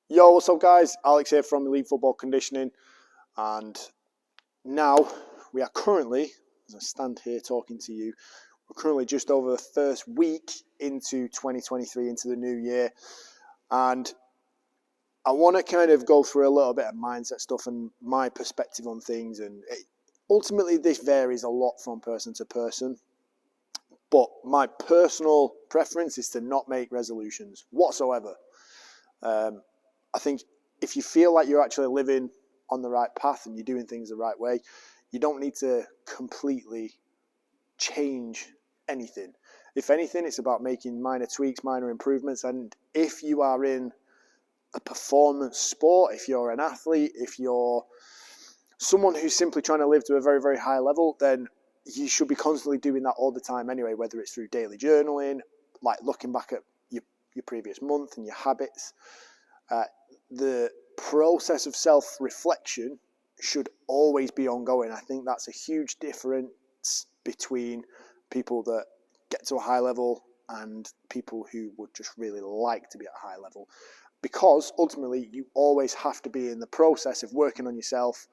Yo, what's up, guys? Alex here from Elite Football Conditioning, and now we are currently, as I stand here talking to you, we're currently just over the first week into 2023, into the new year, and I want to kind of go through a little bit of mindset stuff and my perspective on things, and ultimately this varies a lot from person to person, but my personal preference is to not make resolutions whatsoever. I think if you feel like you're actually living on the right path and you're doing things the right way, you don't need to completely change anything. If anything, it's about making minor tweaks, minor improvements. And if you are in a performance sport, if you're an athlete, if you're someone who's simply trying to live to a very, very high level, then you should be constantly doing that all the time anyway, whether it's through daily journaling, like looking back at your previous month and your habits. The process of self-reflection should always be ongoing. I think that's a huge difference between people that get to a high level and people who would just really like to be at a high level, because ultimately you always have to be in the process of working on yourself,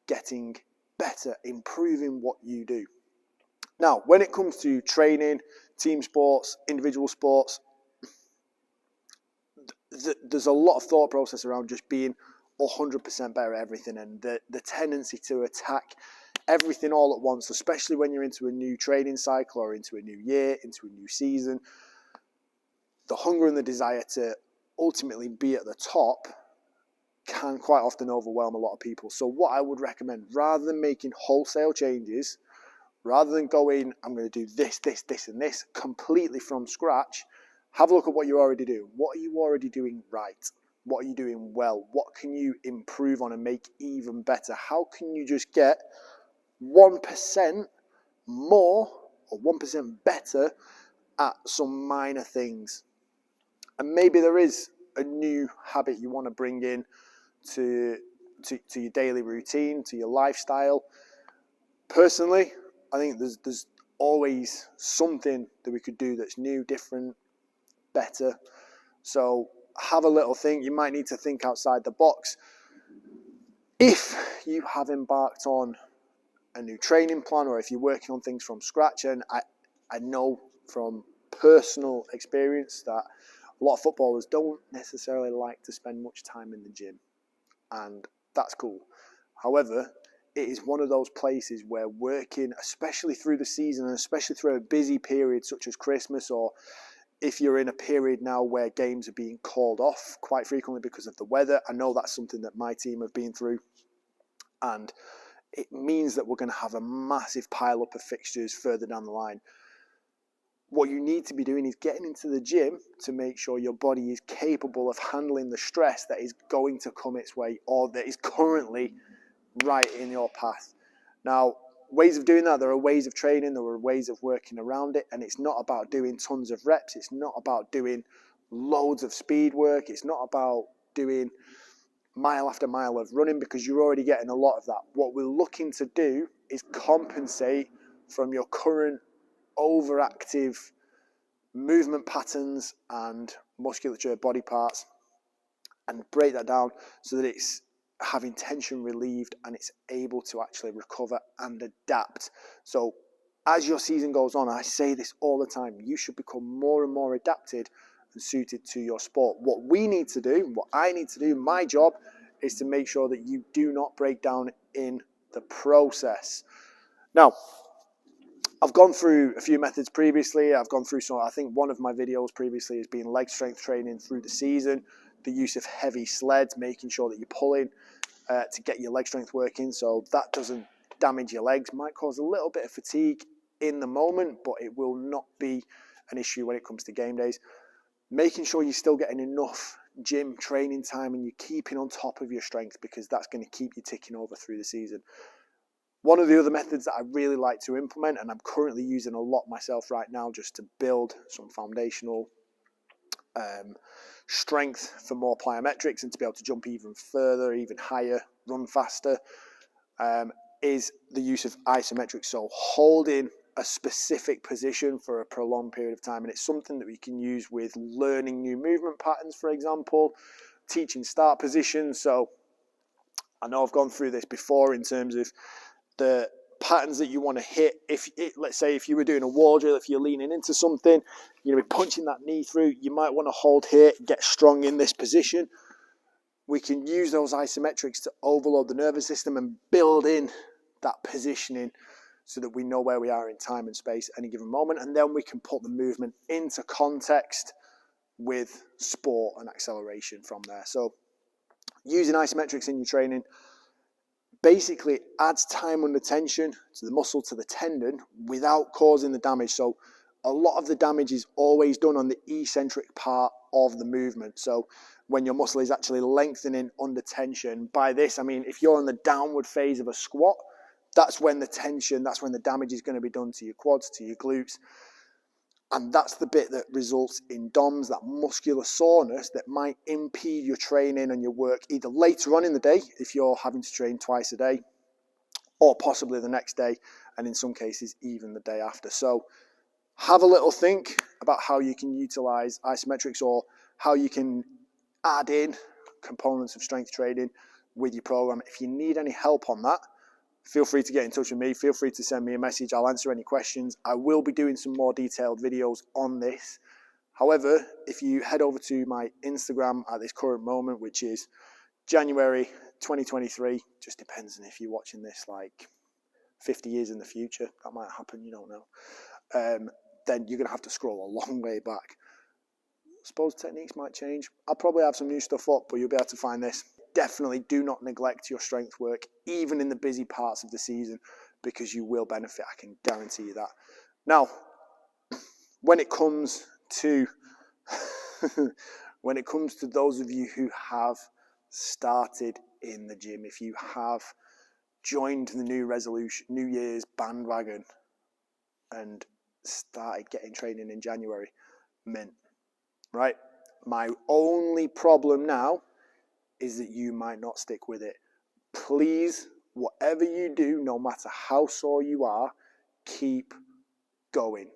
getting better, improving what you do. Now, when it comes to training, team sports, individual sports, there's a lot of thought process around just being 100% better at everything, and the tendency to attack everything all at once, especially when you're into a new training cycle or into a new year, into a new season. The hunger and the desire to ultimately be at the top can quite often overwhelm a lot of people. So what I would recommend, rather than making wholesale changes, rather than going, I'm going to do this, this, this, and this completely from scratch, have a look at what you already do. What are you already doing right? What are you doing well? What can you improve on and make even better? How can you just get 1% more or 1% better at some minor things? And maybe there is a new habit you want to bring in to your daily routine, to your lifestyle. Personally, I think there's always something that we could do that's new, different, better. So have a little think. You might need to think outside the box. If you have embarked on a new training plan, or if you're working on things from scratch, and I know from personal experience that a lot of footballers don't necessarily like to spend much time in the gym, and that's cool. However, it is one of those places where working, especially through the season and especially through a busy period such as Christmas, or if you're in a period now where games are being called off quite frequently because of the weather, I know that's something that my team have been through, and it means that we're going to have a massive pile up of fixtures further down the line. What you need to be doing is getting into the gym to make sure your body is capable of handling the stress that is going to come its way, or that is currently right in your path. Now, ways of doing that, there are ways of training, there are ways of working around it, and it's not about doing tons of reps, it's not about doing loads of speed work, it's not about doing mile after mile of running, because you're already getting a lot of that. What we're looking to do is compensate from your current overactive movement patterns and musculature, body parts, and break that down so that it's having tension relieved and it's able to actually recover and adapt. So as your season goes on, I say this all the time, you should become more and more adapted and suited to your sport. What we need to do, what I need to do, my job is to make sure that you do not break down in the process. Now, I've gone through a few methods previously. I've gone through some, I think one of my videos previously has been leg strength training through the season, the use of heavy sleds, making sure that you're pulling to get your leg strength working so that doesn't damage your legs. Might cause a little bit of fatigue in the moment, but it will not be an issue when it comes to game days. Making sure you're still getting enough gym training time and you're keeping on top of your strength, because that's going to keep you ticking over through the season. One of the other methods that I really like to implement, and I'm currently using a lot myself right now just to build some foundational strength for more plyometrics and to be able to jump even further, even higher, run faster, is the use of isometrics. So holding a specific position for a prolonged period of time. And it's something that we can use with learning new movement patterns, for example, teaching start position. So I know I've gone through this before in terms of the patterns that you want to hit. Let's say if you were doing a wall drill, if you're leaning into something, you're going to be punching that knee through, you might want to hold here, get strong in this position. We can use those isometrics to overload the nervous system and build in that positioning so that we know where we are in time and space at any given moment, and then we can put the movement into context with sport and acceleration from there. So using isometrics in your training basically adds time under tension to the muscle, to the tendon, without causing the damage. So a lot of the damage is always done on the eccentric part of the movement. So when your muscle is actually lengthening under tension, by this I mean if you're on the downward phase of a squat, that's when the tension, that's when the damage is going to be done to your quads, to your glutes. And that's the bit that results in DOMS, that muscular soreness that might impede your training and your work either later on in the day, if you're having to train twice a day, or possibly the next day, and in some cases even the day after. So have a little think about how you can utilize isometrics, or how you can add in components of strength training with your program. If you need any help on that, feel free to get in touch with me. Feel free to send me a message. I'll answer any questions. I will be doing some more detailed videos on this. However, if you head over to my Instagram at this current moment, which is January 2023, just depends on if you're watching this like 50 years in the future, that might happen, you don't know. Then you're going to have to scroll a long way back. I suppose techniques might change. I'll probably have some new stuff up, but you'll be able to find this. Definitely do not neglect your strength work, even in the busy parts of the season, because you will benefit. I can guarantee you that. Now, when it comes to those of you who have started in the gym, if you have joined the New Year's bandwagon and started getting training in January, mint, right? My only problem now is that you might not stick with it. Please, whatever you do, no matter how sore you are, keep going.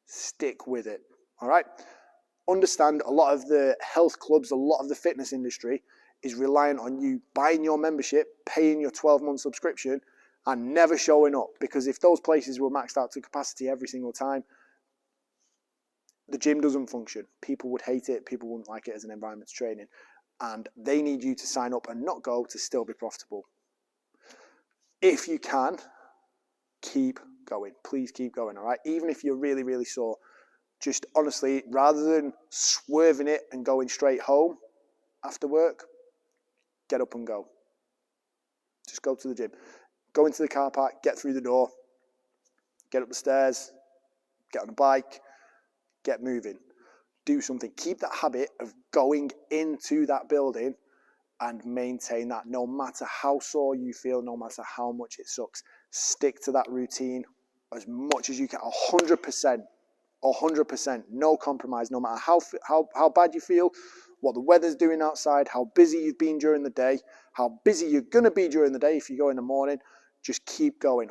Stick with it, all right? Understand a lot of the health clubs, a lot of the fitness industry is reliant on you buying your membership, paying your 12-month subscription, and never showing up. Because if those places were maxed out to capacity every single time, the gym doesn't function. People would hate it. People wouldn't like it as an environment to train in. And they need you to sign up and not go to still be profitable. If you can, keep going. Please keep going, all right? Even if you're really, really sore, just honestly, rather than swerving it and going straight home after work, get up and go. Just go to the gym. Go into the car park, get through the door, get up the stairs, get on a bike, get moving. Do something. Keep that habit of going into that building and maintain that, no matter how sore you feel, no matter how much it sucks. Stick to that routine as much as you can. 100%, no compromise, no matter how bad you feel, what the weather's doing outside, how busy you've been during the day, how busy you're going to be during the day if you go in the morning. Just keep going.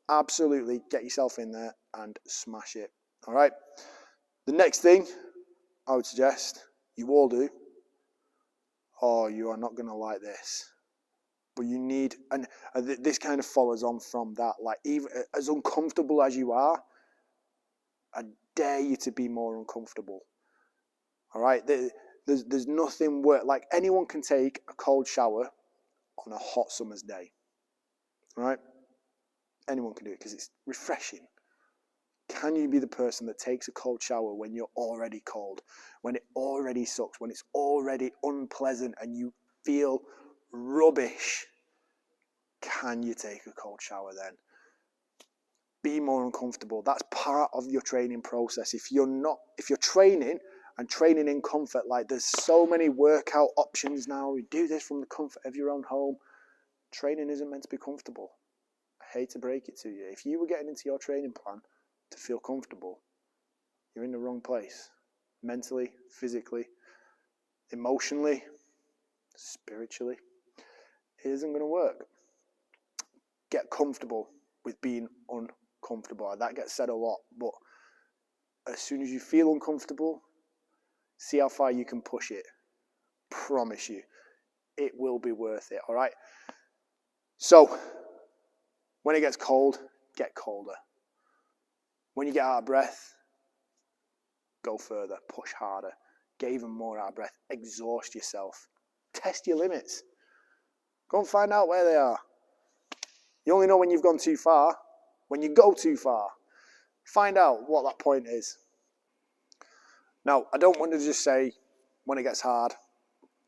Absolutely get yourself in there and smash it. All right. The next thing I would suggest you all do, oh, you are not going to like this, but you need, and this kind of follows on from that, like even as uncomfortable as you are, I dare you to be more uncomfortable. All right, there's nothing worse. Like anyone can take a cold shower on a hot summer's day. All right, anyone can do it because it's refreshing. Can you be the person that takes a cold shower when you're already cold, when it already sucks, when it's already unpleasant and you feel rubbish? Can you take a cold shower then? Be more uncomfortable. That's part of your training process. If you're training and training in comfort, like there's so many workout options now. You do this from the comfort of your own home. Training isn't meant to be comfortable. I hate to break it to you. If you were getting into your training plan to feel comfortable, you're in the wrong place. Mentally, physically, emotionally, spiritually. It isn't going to work. Get comfortable with being uncomfortable. That gets said a lot, but as soon as you feel uncomfortable, see how far you can push it. Promise you, it will be worth it, all right? So, when it gets cold, get colder. When you get out of breath, go further, push harder, get even more out of breath, exhaust yourself, test your limits. Go and find out where they are. You only know when you've gone too far, when you go too far. Find out what that point is. Now, I don't want to just say, when it gets hard,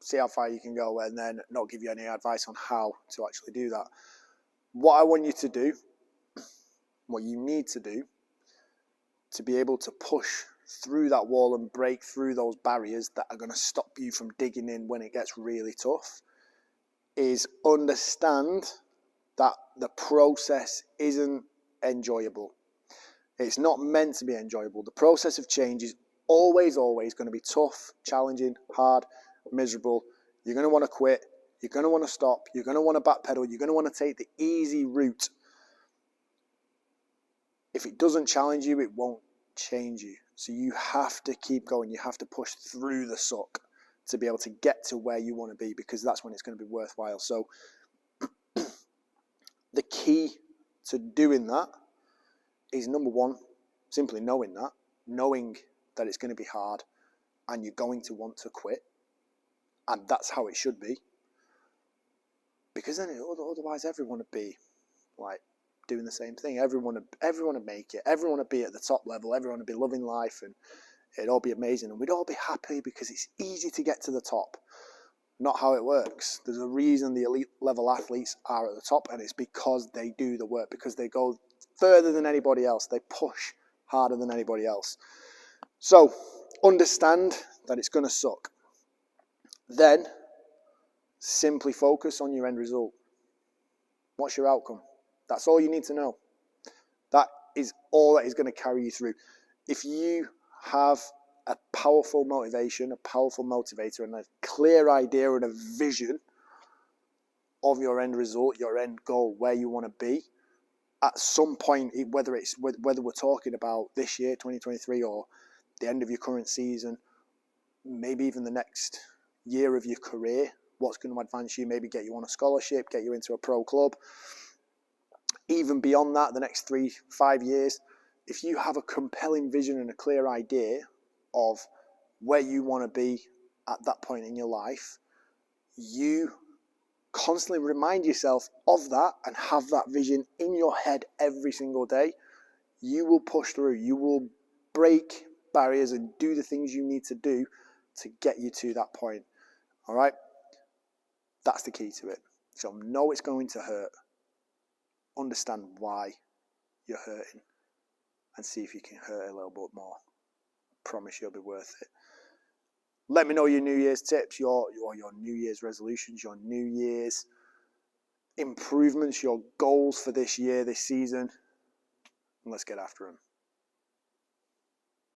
see how far you can go and then not give you any advice on how to actually do that. What I want you to do, what you need to do to be able to push through that wall and break through those barriers that are going to stop you from digging in when it gets really tough, is understand that the process isn't enjoyable. It's not meant to be enjoyable. The process of change is always going to be tough, challenging, hard, miserable. You're going to want to quit. You're going to want to stop. You're going to want to backpedal. You're going to want to take the easy route. If it doesn't challenge you, it won't change you. So you have to keep going. You have to push through the suck to be able to get to where you want to be, because that's when it's going to be worthwhile. So the key to doing that is, number one, simply knowing that it's going to be hard and you're going to want to quit. And that's how it should be. Because then otherwise everyone would be like doing the same thing. Everyone would make it. Everyone would be at the top level. Everyone would be loving life and it'd all be amazing. And we'd all be happy because it's easy to get to the top. Not how it works. There's a reason the elite level athletes are at the top, and it's because they do the work, because they go further than anybody else. They push harder than anybody else. So understand that it's going to suck. Then simply focus on your end result. What's your outcome? That's all you need to know. That is all that is going to carry you through. If you have a powerful motivation, a powerful motivator, and a clear idea and a vision of your end result, your end goal, where you want to be, at some point, whether we're talking about this year, 2023, or the end of your current season, maybe even the next year of your career, what's going to advance you, maybe get you on a scholarship, get you into a pro club, even beyond that, the next 3-5 years, if you have a compelling vision and a clear idea of where you want to be at that point in your life, you constantly remind yourself of that and have that vision in your head every single day, you will push through. You will break barriers and do the things you need to do to get you to that point. All right? That's the key to it. So know it's going to hurt. Understand why you're hurting and see if you can hurt a little bit more. I promise you'll be worth it. Let me know your New Year's tips, your New Year's resolutions, your New Year's improvements, your goals for this year, this season. And let's get after them.